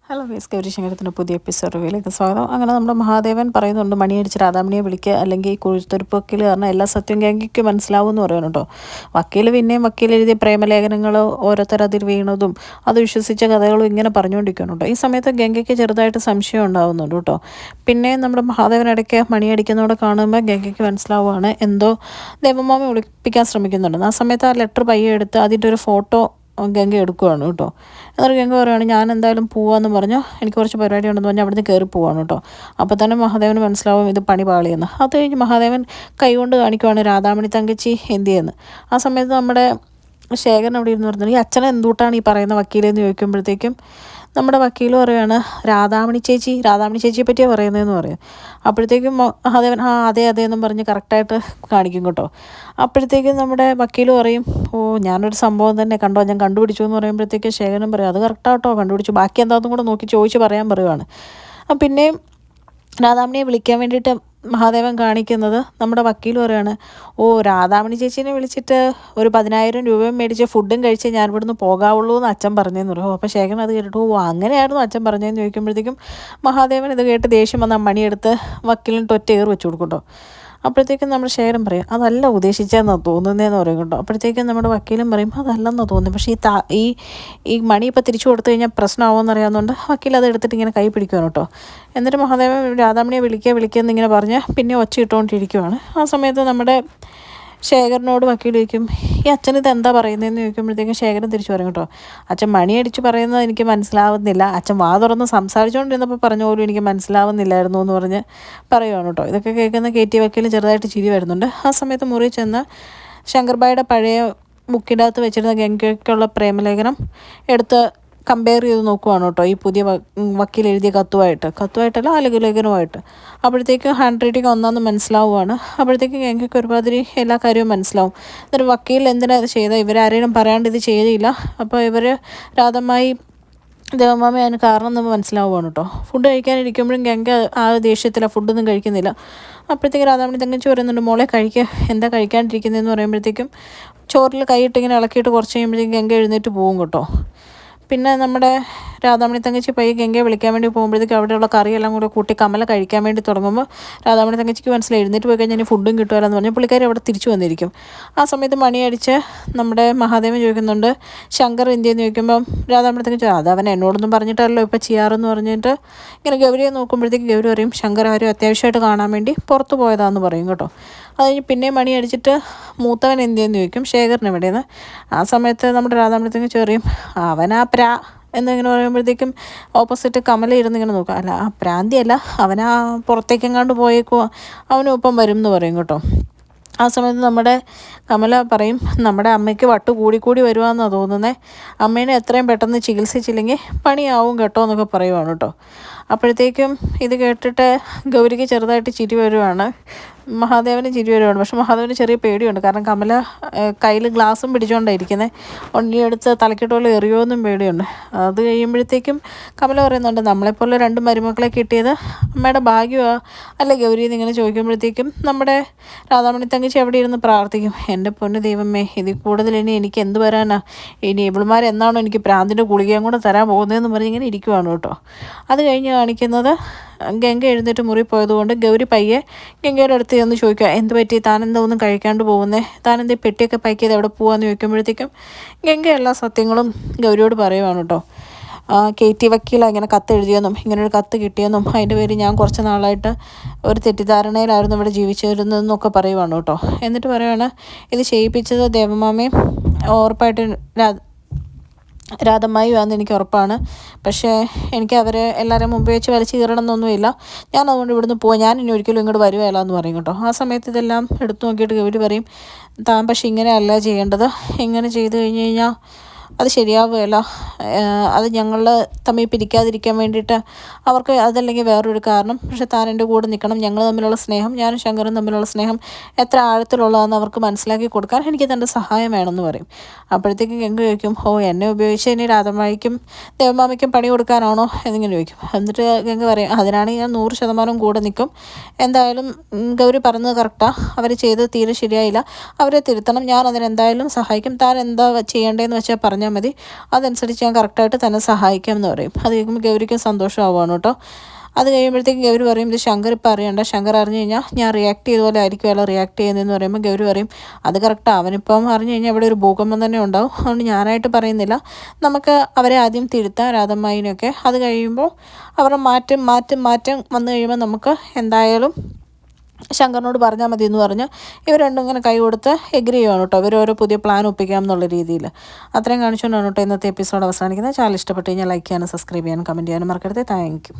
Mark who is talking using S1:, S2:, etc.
S1: Hello guys, ഗൗരീശങ്കരത്തിൻ്റെ പുതിയ എപ്പിസോഡിലേക്ക് സ്വാഗതം. അങ്ങനെ നമ്മുടെ മഹാദേവൻ പറയുന്നുണ്ട് മണിയടിച്ച് രാധാമണിയെ വിളിക്കുക, അല്ലെങ്കിൽ ഈ കുഴിത്തൊരുപ്പ് വക്കീൽ കാരണം എല്ലാ സത്യം ഗംഗയ്ക്ക് മനസ്സിലാവും എന്ന് പറയുന്നു കേട്ടോ. വക്കീൽ പിന്നെയും വക്കീൽ എഴുതിയ പ്രേമലേഖനങ്ങൾ ഓരോരുത്തർ അതിൽ വീണതും അത് വിശ്വസിച്ച കഥകളും ഇങ്ങനെ പറഞ്ഞുകൊണ്ടിരിക്കുന്നുണ്ട്. ഈ സമയത്ത് ഗംഗയ്ക്ക് ചെറുതായിട്ട് സംശയം ഉണ്ടാവുന്നുണ്ട് കേട്ടോ. പിന്നെ നമ്മുടെ മഹാദേവൻ ഇടയ്ക്ക് മണിയടിക്കുന്നതോടെ കാണുമ്പോൾ ഗംഗയ്ക്ക് മനസ്സിലാവുകയാണ് എന്തോ ദേവമാമ ഒളിപ്പിക്കാൻ ശ്രമിക്കുന്നുണ്ട്. ആ സമയത്ത് ആ ലെറ്റർ പയ്യെ എടുത്ത് അതിൻ്റെ ഒരു ഫോട്ടോ ഗംഗ എടുക്കുകയാണ് കേട്ടോ. എന്നിട്ട് ഗംഗ പറയുകയാണ് ഞാൻ എന്തായാലും പോവാമെന്ന് പറഞ്ഞു, എനിക്ക് കുറച്ച് പരിപാടി ഉണ്ടെന്ന് പറഞ്ഞാൽ അവിടുന്ന് കയറി പോവാണ് കേട്ടോ. അപ്പോൾ തന്നെ മഹാദേവന് മനസ്സിലാവും ഇത് പണി പാളിയെന്ന്. അത് കഴിഞ്ഞ് മഹാദേവൻ കൈകൊണ്ട് കാണിക്കുവാണ് രാധാമണി തങ്കച്ചി എന്ത് ചെയ്യുന്നു. ആ സമയത്ത് നമ്മുടെ ശേഖരൻ അവിടെ ഇരുന്ന് പറഞ്ഞത് ഈ അച്ഛനെ എന്തുകൊണ്ടാണ് ഈ പറയുന്ന വക്കീലെന്ന് ചോദിക്കുമ്പോഴത്തേക്കും നമ്മുടെ വക്കീൽ പറയുകയാണ് രാധാമണി ചേച്ചിയെ പറ്റിയാണ് പറയുന്നതെന്ന് പറയും. അപ്പോഴത്തേക്കും മഹാദേവൻ അതെ എന്നും പറഞ്ഞ് കറക്റ്റായിട്ട് കാണിക്കും കേട്ടോ. അപ്പോഴത്തേക്കും നമ്മുടെ വക്കീൽ പറയും ഞാനൊരു സംഭവം തന്നെ കണ്ടോ, ഞാൻ കണ്ടുപിടിച്ചു എന്ന് പറയുമ്പോഴത്തേക്കും ശേഖരൻ പറയും അത് കറക്റ്റാട്ടോ, കണ്ടുപിടിച്ചു, ബാക്കി എന്താണെന്നും കൂടെ നോക്കി ചോദിച്ച് പറയാൻ പറയുവാണ്. പിന്നെയും രാധാമണിയെ വിളിക്കാൻ വേണ്ടിയിട്ട് മഹാദേവൻ കാണിക്കുന്നത് നമ്മുടെ വക്കീൽ പറയുകയാണ് രാധാമണി ചേച്ചീനെ വിളിച്ചിട്ട് ഒരു 10,000 രൂപയും മേടിച്ച് ഫുഡും കഴിച്ച് ഞാൻ ഇവിടുന്ന് പോകാവുള്ളൂ എന്ന് അച്ഛൻ പറഞ്ഞതെന്ന് പറയും. അപ്പോൾ ശേഖരൻ അത് കേട്ടിട്ട് അങ്ങനെയായിരുന്നു അച്ഛൻ പറഞ്ഞതെന്ന് ചോദിക്കുമ്പോഴത്തേക്കും മഹാദേവൻ ഇത് കേട്ട് ദേഷ്യം വന്ന മണിയെടുത്ത് വക്കീലിന് ഒറ്റ ഏറ് വെച്ച് കൊടുക്കും. അപ്പോഴത്തേക്കും നമ്മുടെ ശേഖരൻ പറയും അതല്ല ഉദ്ദേശിച്ചതെന്നാണ് തോന്നുന്നതെന്ന് പറയും കേട്ടോ. അപ്പോഴത്തേക്കും നമ്മുടെ വക്കീലും പറയും അതല്ലെന്നാണ് തോന്നുന്നത്, പക്ഷേ ഈ മണി ഇപ്പോൾ തിരിച്ചു കൊടുത്തു കഴിഞ്ഞാൽ പ്രശ്നമാവുമെന്ന് അറിയാവുന്നതുകൊണ്ട് വക്കീൽ അത് എടുത്തിട്ട് ഇങ്ങനെ കൈ പിടിക്കുവാണ് കേട്ടോ. എന്നിട്ട് മഹാദേവൻ രാധാമണിയെ വിളിക്കുക എന്നിങ്ങനെ പറഞ്ഞ് പിന്നെ ഒച്ച ഇട്ടുകൊണ്ടിരിക്കുവാണ്. ആ സമയത്ത് നമ്മുടെ ശേഖരനോട് വക്കീൽ ചോദിക്കും ഈ അച്ഛൻ ഇത് എന്താ പറയുന്നതെന്ന് ചോദിക്കുമ്പോഴത്തേക്കും ശേഖരൻ തിരിച്ചു പറയും കേട്ടോ അച്ഛൻ മണിയടിച്ച് പറയുന്നത് എനിക്ക് മനസ്സിലാവുന്നില്ല, അച്ഛൻ വാ തുറന്ന് സംസാരിച്ചുകൊണ്ടിരുന്നപ്പോൾ പറഞ്ഞ പോലും എനിക്ക് മനസ്സിലാവുന്നില്ലായിരുന്നു എന്ന് പറഞ്ഞ് പറയുവാണ് കേട്ടോ. ഇതൊക്കെ കേൾക്കുന്ന KT വക്കീൽ ചെറുതായിട്ട് ചിരി വരുന്നുണ്ട്. ആ സമയത്ത് മുറി ചെന്ന് ശങ്കർബായുടെ പഴയ ബുക്കിൻ്റെ അകത്ത് വെച്ചിരുന്ന ഗംഗയ്ക്കുള്ള പ്രേമലേഖനം എടുത്ത് കമ്പയർ ചെയ്ത് നോക്കുവാണ് കേട്ടോ ഈ പുതിയ വക്കീൽ എഴുതിയ കത്തുമായിട്ടല്ല ലേഖനവുമായിട്ട്. അപ്പോഴത്തേക്കും ഹാൻഡ് റൈറ്റിംഗ് ഒന്നാന്ന് മനസ്സിലാവുകയാണ്. അപ്പോഴത്തേക്കും ഗംഗയ്ക്ക് ഒരുമാതിരി എല്ലാ കാര്യവും മനസ്സിലാവും. എന്നിട്ട് വക്കീൽ എന്തിനാണ് ഇത് ചെയ്തത്, ഇവരാരെയും പറയാണ്ട് ഇത് ചെയ്തില്ല, അപ്പോൾ ഇവർ രാധമായി ദേവമാമ അതിന് കാരണം നമ്മൾ മനസ്സിലാവുകയാണ് കേട്ടോ. ഫുഡ് കഴിക്കാനിരിക്കുമ്പോഴും ഗംഗ ആ ദേഷ്യത്തില്ല, ഫുഡൊന്നും കഴിക്കുന്നില്ല. അപ്പോഴത്തേക്കും രാധാമണി തങ്കച്ചി പറയുന്നുണ്ട് മോളെ കഴിക്കുക, എന്താ കഴിക്കാണ്ടിരിക്കുന്നതെന്ന് പറയുമ്പോഴത്തേക്കും ചോറിൽ കൈയിട്ടിങ്ങനെ ഇളക്കിയിട്ട് കുറച്ച് കഴിയുമ്പോഴത്തേക്കും ഗംഗ എഴുന്നേറ്റ് പോകും കേട്ടോ. പിന്നെ നമ്മുടെ രാധാമണി തങ്കച്ചി പയ്യെ ഗംഗയെ വിളിക്കാൻ വേണ്ടി പോകുമ്പോഴത്തേക്കും അവിടെയുള്ള കറിയെല്ലാം കൂടെ കൂട്ടി കമല കഴിക്കാൻ വേണ്ടി തുടങ്ങുമ്പോൾ രാധാമണി തങ്കച്ചിക്ക് മനസ്സിലായി എഴുന്നേറ്റ് പോയി കഴിഞ്ഞാൽ ഇനി ഫുഡും കിട്ടുമല്ലോ എന്ന് പറഞ്ഞാൽ പുള്ളിക്കാരി അവിടെ തിരിച്ചു വന്നിരിക്കും. ആ സമയത്ത് മണിയടിച്ച് നമ്മുടെ മഹാദേവൻ ചോദിക്കുന്നുണ്ട് ശങ്കർ എന്തിയെന്ന് ചോദിക്കുമ്പം രാധാമണി തങ്കച്ചി അത് അവൻ എന്നോടൊന്നും പറഞ്ഞിട്ടല്ലോ ഇപ്പോൾ ചെയ്യാറെന്ന് പറഞ്ഞിട്ട് ഇങ്ങനെ ഗൗരിയെ നോക്കുമ്പോഴത്തേക്കും ഗൗരി പറയും ശങ്കർ ആരും അത്യാവശ്യമായിട്ട് കാണാൻ വേണ്ടി പുറത്ത് പോയതാണെന്ന് പറയും കേട്ടോ. അത് കഴിഞ്ഞ് പിന്നെ മണി അടിച്ചിട്ട് മൂത്തവൻ എന്തിയെന്ന് ചോദിക്കും ശേഖരൻ എവിടെയെന്ന്. ആ സമയത്ത് നമ്മുടെ രാധാമണി തങ്കച്ചി പറയും അവനാ എന്നിങ്ങനെ പറയുമ്പോഴത്തേക്കും ഓപ്പോസിറ്റ് കമല ഇരുന്നിങ്ങനെ നോക്കുക അല്ല ആ പ്രാന്തിയല്ല അവനാ പുറത്തേക്കെങ്ങാണ്ട് പോയേക്കുവാ, അവനും ഒപ്പം വരും എന്ന് പറയും കേട്ടോ. ആ സമയത്ത് നമ്മുടെ കമല പറയും നമ്മുടെ അമ്മയ്ക്ക് വട്ട് കൂടി വരുവാന്നാണ് തോന്നുന്നത്, അമ്മേനെ എത്രയും പെട്ടെന്ന് ചികിത്സിച്ചില്ലെങ്കിൽ പണിയാവും കേട്ടോ എന്നൊക്കെ പറയുവാണ് കേട്ടോ. അപ്പോഴത്തേക്കും ഇത് കേട്ടിട്ട് ഗൗരിക്ക് ചെറുതായിട്ട് ചിരി വരുവാണ്, മഹാദേവന് ചിരി വരുവാണ്. പക്ഷെ മഹാദേവന് ചെറിയ പേടിയുണ്ട്, കാരണം കമല കയ്യിൽ ഗ്ലാസും പിടിച്ചുകൊണ്ടായിരിക്കുന്നത്, ഒന്നിയെടുത്ത് തലക്കെട്ടോളം എറിയുമെന്നും പേടിയുണ്ട്. അത് കഴിയുമ്പോഴത്തേക്കും കമല പറയുന്നുണ്ട് നമ്മളെപ്പോലെ 2 മരുമക്കളെ കിട്ടിയത് അമ്മയുടെ ഭാഗ്യമാണ് അല്ല ഗൗരി എന്നിങ്ങനെ ചോദിക്കുമ്പോഴത്തേക്കും നമ്മുടെ രാധാമണി തങ്കച്ചി അവിടെ ഇരുന്ന് പ്രാർത്ഥിക്കും എൻ്റെ പൊന്നു ദൈവമേ ഇതിൽ കൂടുതൽ ഇനി എനിക്ക് എന്ത് വരാനാ, ഇനി ഇവളുമാരെന്നാണോ എനിക്ക് പ്രാന്തിൻ്റെ ഗുളികയും കൂടെ തരാൻ പോകുന്നതെന്ന് പറഞ്ഞ് ഇങ്ങനെ ഇരിക്കുവാണ് കേട്ടോ. അത് കഴിഞ്ഞ് കാണിക്കുന്നത് ഗംഗ എഴുന്നേറ്റ് മുറി പോയതുകൊണ്ട് ഗൗരി പയ്യെ ഗംഗയുടെ അടുത്ത് ചെന്ന് ചോദിക്കുക എന്ത് പറ്റി, താനെന്താ ഒന്നും കഴിക്കാണ്ട് പോകുന്നത്, താനെന്താ പെട്ടിയൊക്കെ പാക്ക് ചെയ്ത് എവിടെ പോകാമെന്ന് ചോദിക്കുമ്പോഴത്തേക്കും ഗംഗ എല്ലാ സത്യങ്ങളും ഗൗരിയോട് പറയുവാണ് കേട്ടോ. KT വക്കീൽ ഇങ്ങനെ കത്ത് എഴുതിയെന്നും ഇങ്ങനൊരു കത്ത് കിട്ടിയെന്നും അതിൻ്റെ പേര് ഞാൻ കുറച്ച് നാളായിട്ട് ഒരു തെറ്റിദ്ധാരണയിലായിരുന്നു ഇവിടെ ജീവിച്ചിരുന്നതെന്നൊക്കെ പറയുവാണ് കേട്ടോ. എന്നിട്ട് പറയുവാണ് ഇത് ചെയ്യിപ്പിച്ചത് ദേവമാമയും ഉറപ്പായിട്ട് രാധമ്മായി ആണെന്ന് എനിക്ക് ഉറപ്പാണ്, പക്ഷേ എനിക്ക് അവരെ എല്ലാവരും മുമ്പ് വെച്ച് വലിച്ചു കീറണമെന്നൊന്നുമില്ല, ഞാൻ അതുകൊണ്ട് ഇവിടുന്ന് പോവാം, ഞാൻ ഇനി ഒരിക്കലും ഇങ്ങോട്ട് വരുകയല്ല എന്ന് പറയും കേട്ടോ. ആ സമയത്ത് ഇതെല്ലാം എടുത്തു നോക്കിയിട്ട് ഗൗരി പറയും താൻ പക്ഷേ ഇങ്ങനെയല്ല ചെയ്യേണ്ടത്, ഇങ്ങനെ ചെയ്ത് കഴിഞ്ഞ് കഴിഞ്ഞാൽ അത് ശരിയാവുകയല്ല, അത് ഞങ്ങൾ തമ്മിൽ പിരിക്കാതിരിക്കാൻ വേണ്ടിയിട്ട് അവർക്ക് അതല്ലെങ്കിൽ വേറൊരു കാരണം, പക്ഷെ താൻ എൻ്റെ കൂടെ നിൽക്കണം, ഞങ്ങൾ തമ്മിലുള്ള സ്നേഹം ഞാനും ശങ്കറും തമ്മിലുള്ള സ്നേഹം എത്ര ആഴത്തിലുള്ളതെന്ന് അവർക്ക് മനസ്സിലാക്കി കൊടുക്കാൻ എനിക്ക് തൻ്റെ സഹായം വേണമെന്ന് പറയും. അപ്പോഴത്തേക്കും ഗംഗ ചോദിക്കും എന്നെ ഉപയോഗിച്ച് ഇനി രാധമായിക്കും ദേവമാമയ്ക്കും പണി കൊടുക്കാനാണോ എന്നിങ്ങനെ ചോദിക്കും. എന്നിട്ട് ഗംഗ പറയും അതിനാണെങ്കിൽ ഞാൻ 100% കൂടെ നിൽക്കും, എന്തായാലും ഗൗരി പറഞ്ഞത് കറക്റ്റാണ്, അവർ ചെയ്തത് തീരെ ശരിയായില്ല, അവരെ തിരുത്തണം, ഞാൻ അതിനെന്തായാലും സഹായിക്കും, താൻ എന്താ ചെയ്യേണ്ടതെന്ന് വെച്ചാൽ പറഞ്ഞാൽ പറഞ്ഞാൽ മതി, അതനുസരിച്ച് ഞാൻ കറക്റ്റായിട്ട് തന്നെ സഹായിക്കാം എന്ന് പറയും. അത് കേൾക്കുമ്പോൾ ഗൗരിക്കും സന്തോഷമാവുകയാണ് കേട്ടോ. അത് കഴിയുമ്പോഴത്തേക്കും ഗൗരി പറയും ഇത് ശങ്കർ ഇപ്പം അറിയണ്ട, ശങ്കർ അറിഞ്ഞു കഴിഞ്ഞാൽ ഞാൻ റിയാക്ട് ചെയ്ത പോലെ ആയിരിക്കും അയാൾ റിയാക്ട് ചെയ്യുന്നതെന്ന് പറയുമ്പോൾ ഗൗരി പറയും അത് കറക്റ്റാണ്, അവനിപ്പം അറിഞ്ഞു കഴിഞ്ഞാൽ ഇവിടെ ഒരു ഭൂകമ്പം തന്നെ ഉണ്ടാവും, അതുകൊണ്ട് ഞാനായിട്ട് പറയുന്നില്ല, നമുക്ക് അവരെ ആദ്യം തിരുത്താം രാധമ്മായിനൊക്കെ. അത് കഴിയുമ്പോൾ അവരുടെ മാറ്റം വന്നു കഴിയുമ്പോൾ നമുക്ക് എന്തായാലും ശങ്കറിനോട് പറഞ്ഞാൽ മതി എന്ന് പറഞ്ഞ് ഇവർ രണ്ടും ഇങ്ങനെ കൈ കൊടുത്ത് എഗ്രി ചെയ്യുകയാണ് കേട്ടോ. ഇവർ ഓരോ പുതിയ പ്ലാൻ ഒപ്പിക്കാം എന്നുള്ള രീതിയിൽ. അത്രയും കാണിച്ചുകൊണ്ടാണ് കേട്ടോ ഇന്നത്തെ എപ്പിസോഡ് അവസാനിക്കുന്നത്. ചാനൽ ഇഷ്ടപ്പെട്ട് കഴിഞ്ഞാൽ ലൈക്ക് ചെയ്യാനും സബ്സ്ക്രൈബ് ചെയ്യാനും കമൻറ്റ് ചെയ്യാനും മറക്കരുത്. Thank you.